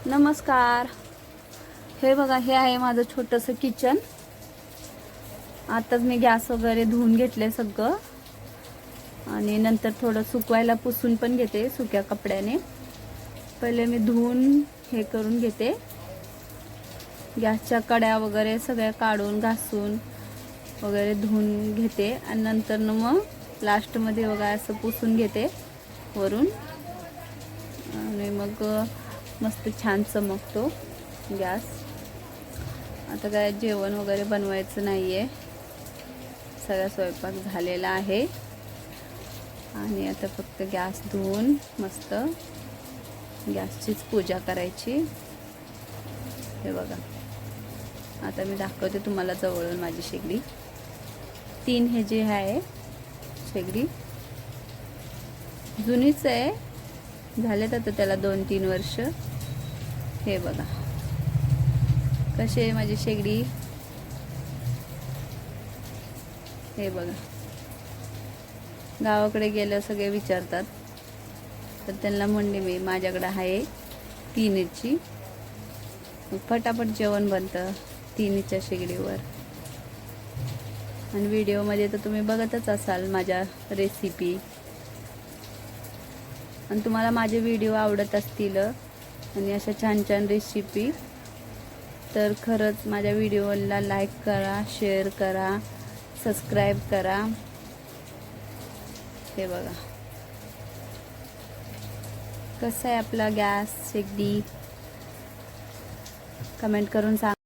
नमस्कार. हे बघा, हे आहे माझं छोटंसं किचन. आताच मी गॅस वगैरे धुवून घेतले सगळं आणि नंतर थोडं सुकवायला पुसून पण घेते सुक्या कपड्याने. पहिले मी धुवून हे करून घेते, गॅसच्या कड्या वगैरे सगळ्या काढून घासून वगैरे धुवून घेते आणि नंतर मग लास्टमध्ये बघा असं पुसून घेते वरून आणि मग मस्त छान चमकतो गॅस. आता काय जेवण वगैरे बनवायचं नाही आहे, सगळा स्वयंपाक झालेला आहे आणि आता फक्त गॅस धुवून मस्त गॅसचीच पूजा करायची. हे बघा, आता मी दाखवते तुम्हाला जवळून माझी शेगडी. 3 हे जे आहे शेगडी जुनीच आहे, झालेत आता त्याला 2-3 वर्ष. हे बघा कशी आहे माझी शेगडी. हे बघा, गावाकडे गेलं सगळे विचारतात, तर त्यांना म्हणले मी माझ्याकडे आहे 3ची. फटाफट जेवण बनतं 3च्या शेगडीवर. आणि व्हिडिओमध्ये तर तुम्ही बघतच असाल माझ्या रेसिपी. आणि तुम्हाला माझे व्हिडिओ आवडत असतील आणि अशा छान छान रेसिपी, तर खरंच माझ्या व्हिडिओला लाईक करा, शेअर करा, सबस्क्राईब करा. हे बघा कसं आहे आपला गॅस शेगडी, कमेंट करून सांगा.